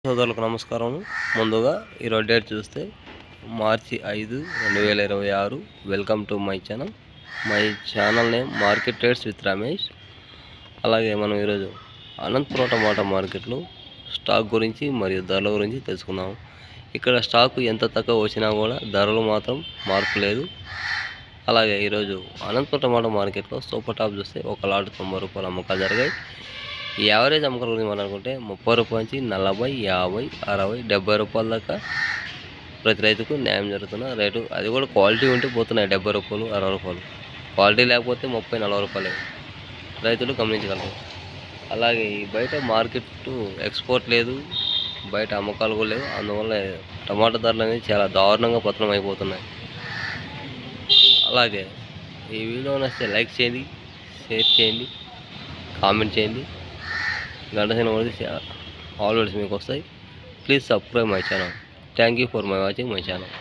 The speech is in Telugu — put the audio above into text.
సోదరులకు నమస్కారం. ముందుగా ఈరోజు డేట్ చూస్తే మార్చి 5, 2026. Welcome to my channel name market trades with Ramesh. అలాగే మనం ఈరోజు అనంతపురం టమాటా మార్కెట్లో స్టాక్ గురించి మరియు ధరల గురించి తెలుసుకుందాం. ఇక్కడ స్టాకు ఎంత తక్కువ వచ్చినా కూడా ధరలు మాత్రం మార్పు లేదు. అలాగే ఈరోజు అనంతపురం టమాటా మార్కెట్లో సూపర్ టాప్ చూస్తే ఒక లాట్ 90 రూపాయలు అమ్మకాలు జరిగాయి. ఈ యావరేజ్ అమ్మకాల గురించి మనం అనుకుంటే 30 రూపాయల నుంచి 40, 50, 60, 70 రూపాయల దాకా ప్రతి రైతుకు న్యాయం జరుగుతున్న రేటు. అది కూడా క్వాలిటీ ఉంటే పోతున్నాయి 70 రూపాయలు, 60 రూపాయలు. క్వాలిటీ లేకపోతే 30, 40 రూపాయలు రైతులు గమనించగలరు. అలాగే ఈ బయట మార్కెట్ ఎక్స్పోర్ట్ లేదు, బయట అమ్మకాలు కూడా లేవు. అందువల్ల టమాటా ధరలు అనేది చాలా దారుణంగా పతనం అయిపోతున్నాయి. అలాగే ఈ వీడియో నచ్చితే లైక్ చేయండి, షేర్ చేయండి, కామెంట్ చేయండి. గంట సినిమా ఆల్వేస్ మీకు వస్తాయి. Please subscribe my channel. Thank you for my watching my channel.